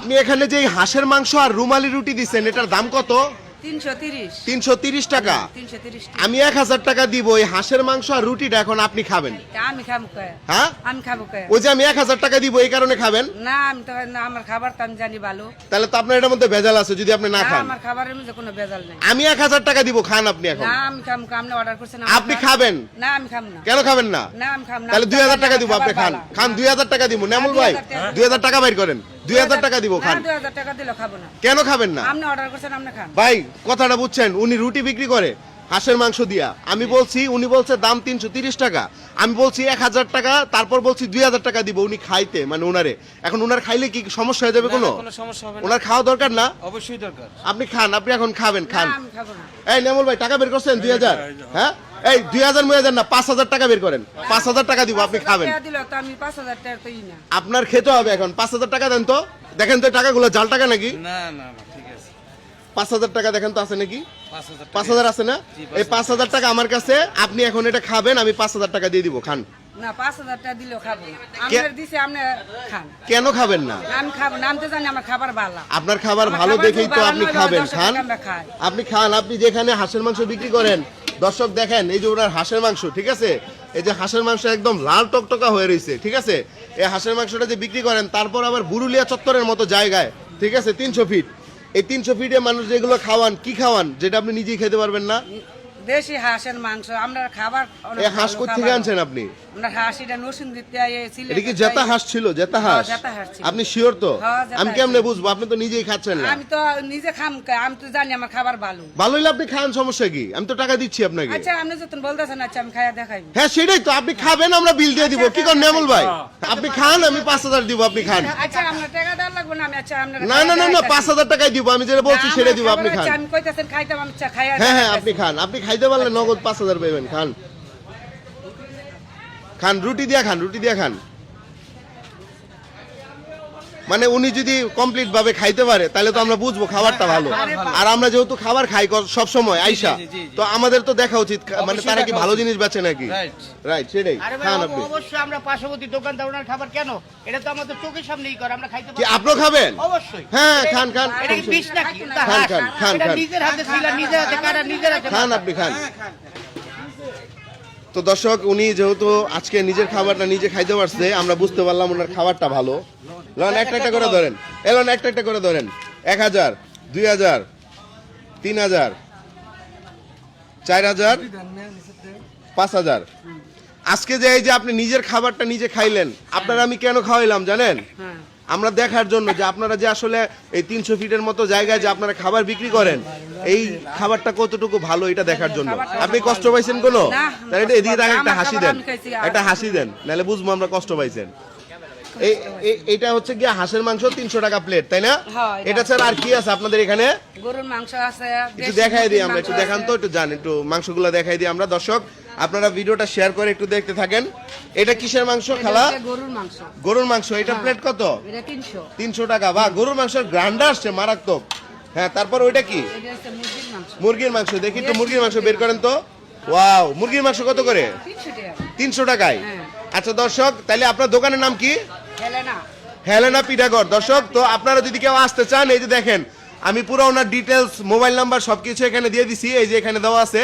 আপনি এখানে যে হাঁসের মাংস আর রুমালি রুটি দিচ্ছেন এটার দাম কত? 330 টাকা। 330 আমি 1000 টাকা দিব এই হাঁসের মাংস আর রুটিটা এখন আপনি খাবেন। আমি খাবো কে? হ্যাঁ আমি খাবো কে? ওই যে আমি 1000 টাকা দিব এই কারণে খাবেন না আমি তো না, আমার খাবার তো আমি জানি ভালো। তাহলে তো আপনার এটার মধ্যে ভেজাল আছে যদি আপনি না না খান। আমার খাবারের মধ্যে কোনো ভেজাল নেই। আমি 1000 টাকা দিব, খান আপনি এখন। না আমি খাবো, আপনি অর্ডার করছেন আপনি খাবেন? না আমি খাবো না। কেন খাবেন না? না আমি খাবো না। তাহলে 2000 টাকা দিব, আপনি খান। খান 2000 টাকা দিব। নেমুল ভাই 2000 টাকা বাইর করেন। 2000 টাকা দিব, খান। 2000 টাকা দিলে খাবো না। কেন খাবেন না? আপনি অর্ডার করছেন আপনি খান। ভাই কথাটা বুঝছেন, উনি রুটি বিক্রি করে হাঁসের মাংস দিয়া, আমি বলছি উনি বলছে দাম 330 টাকা, আমি বলছি 1000 টাকা, তারপর বলছি 2000 টাকা দিব উনি খাইতে, মানে ওনারে। এখন ওনার খাইলে কি সমস্যা হয়ে যাবে? কোনো সমস্যা হবে না, ওনার খাওয়া দরকার না? অবশ্যই দরকার। আপনি খান, আপনি এখন খাবেন, খান। না আমি খাবো না। এই নেমুল ভাই টাকা বের করছেন 2000? হ্যাঁ এই 2000 মুয়াজার না, 5000 টাকা বের করেন। 5000 টাকা দিব, আপনি খাবেন। টাকা দিলে তো আমি 5000 টাকা তো না। আপনার খেতে হবে এখন। 5000 টাকা দেন তো, দেখেন তো টাকাগুলো জাল টাকা নাকি? না না না ঠিক আছে, 5000 টাকা দেখেন তো আছে নাকি? 5000 5000 আছে না? এই 5000 টাকা আমার কাছে, আপনি এখন এটা খাবেন, আমি 5000 টাকা দিয়ে দিব, খান। না 5000 টাকা দিলেও খাবো না। আপনার দিছে আপনি খান। কেন খাবেন না? আমি খাবো না, আমি তো জানি আমার খাবার ভালো। আপনার খাবার আমার ভালো খাবার দেখেই তো ভালো আপনি নইলে খাবেন, 10 খান। টাকা আমরা খাই। আপনি খান। আপনি যেখানে হাঁসের মাংস বিক্রি করেন, দর্শক দেখেন এই যে ওনার হাঁসের মাংস, ঠিক আছে? এই যে হাঁসের মাংস একদম লাল টকটকা হয়ে রয়েছে, ঠিক আছে? এই হাঁসের মাংসটা যে বিক্রি করেন, তারপর আবার বুরুলিয়া চত্বরের মতো জায়গায়, ঠিক আছে, 300 ফিট, এই 300 ফিটে মানুষ যেগুলো খাওয়ান, কি খাওয়ান যেটা আপনি নিজেই খেতে পারবেন না? দেশি হাঁসের মাংস আমরা খাবার অনেক এই হাঁস ভালো কোথা থেকে খাবার। আনছেন আপনি? আমরা হাঁস এটা নসুন দিতে এটা কি জেতা হাঁস ছিল? জেতা হাঁস? জেতা হাঁস ছিল। আপনি শিওর তো? হ্যাঁ, জেতা আমি হাঁস কেমনে ছিল। বুঝবো? আপনি তো নিজেই খাচ্ছেন না। আমি তো নিজে খাম, আমি তো জানি আমার খাবার ভালো। ভালো হইলে আপনি খান, সমস্যা কি? আমি তো টাকা দিচ্ছি আপনাকে। আচ্ছা আপনি যখন বলতেছেন, আচ্ছা আমি খাইয়া দেখাইব। হ্যাঁ সেটাই তো, আপনি খাবেন, আমরা বিল দিয়ে দিব। কি করেন নেমুল ভাই? আপনি খান, আমি 5000 দিব, আপনি খান। আচ্ছা আপনার টাকা দেওয়ার লাগবে না, আমি আচ্ছা আপনার না না না না 5000 টাকাই দিব, আমি যেটা বলছি সেটা দিব, আপনি খান। আমি কইতাছেন খাইতাম, আমি আচ্ছা খাইয়া হ্যাঁ হ্যাঁ দেখাইতাছি। আপনি খান, আপনি খাইতে পারলে নগদ 5000 পাবেন, খান। খান, রুটি দিয়া খান, রুটি দিয়া খান। মানে উনি যদি কমপ্লিট ভাবে খাইতে পারে তাহলে তো আমরা বুঝবো খাবারটা ভালো। আর আমরা যেহেতু খাবার খাই সব সময় আইসা, তো আমাদের তো দেখা উচিত মানে তারা কি ভালো জিনিস বেচে নাকি। রাইট, সেটাই। আরে ভাই খান আপনি। অবশ্যই আমরা পার্শ্ববর্তী দোকানদার ওনার খাবার কেন, এটা তো আমাদের চোখের সামনেই করে, আমরা খাইতে কি পারি। আপনিও খাবেন? অবশ্যই। হ্যাঁ খান খান এটা কি বিষ নাকি? এটা খান, হাঁস। খান, খান, এটা খান। নিজের হাতে ছিল, নিজের হাতে কাটা, নিজের হাতে খান, মাখা। আপনি খান। তো দর্শক উনি যেহেতু আজকে নিজের খাবারটা নিজে খাইতে পারছে, আমরা বুঝতে পারলাম ওনার খাবারটা ভালো। লন একটা একটা করে ধরেন, এলন একটা একটা করে ধরেন। 1000, 2000, 3000, 4000, 5000। আজকে যে এই যে আপনি নিজের খাবারটা নিজে খাইলেন, আপনারা আমি কেন খাওয়াইলাম জানেন? হ্যাঁ। আমরা দেখার জন্য যে আপনারা যে আসলে এই 300 ফিটের মতো জায়গায় যে আপনারা খাবার বিক্রি করেন, এই খাবারটা কতটুকু ভালো এটা দেখার জন্য। আপনি কষ্ট পাইছেন কোনো? না, তাহলে এটা এদিকে তাকে একটা আমার হাসি খাবার দেন, আমি খাইছি, একটা হাসি দেন, নাহলে বুঝবো আমরা কষ্ট পাইছেন। এটা হচ্ছে গিয়ে হাঁসের মাংস 300 টাকা প্লেট, তাই না? হ্যাঁ, এটা ছাড়া আর কি আছে আপনাদের এখানে? গরুর মাংস আছে, একটু দেশি দেখাই দিই আমরা, মুরগির একটু মাংস দেখান আছে। তো, একটু জান, একটু মাংসগুলো দেখাই দিই আমরা। দর্শক আপনারা ভিডিওটা শেয়ার করে একটু দেখতে থাকেন। এটা কিসের মাংস এটা খালা? হচ্ছে গরুর মাংস। গরুর মাংস। এটা হ্যাঁ। প্লেট কত? এটা 300। 300 টাকা। বা গরুর মাংসের গ্রান্ডা আসছে মারাত্মক। হ্যাঁ, তারপর ওইটা কি? এটা হচ্ছে মুরগির মাংস। মুরগির মাংস। দেখি একটু মুরগির মাংস বের করেন তো। ওয়াও, মুরগির মাংস কত করে? 300 টাকা। 300 টাকায়। হ্যাঁ। আচ্ছা দর্শক, তাহলে আপনার দোকানের নাম কি? হেলেনা। হেলেনা পিঠাঘর। দর্শক তো আপনারা যদি কেউ আসতে চান, এই যে দেখেন আমি পুরো ওনার ডিটেলস, মোবাইল নাম্বার সবকিছু এখানে দিয়ে দিছি, এই যে এখানে দেওয়া আছে।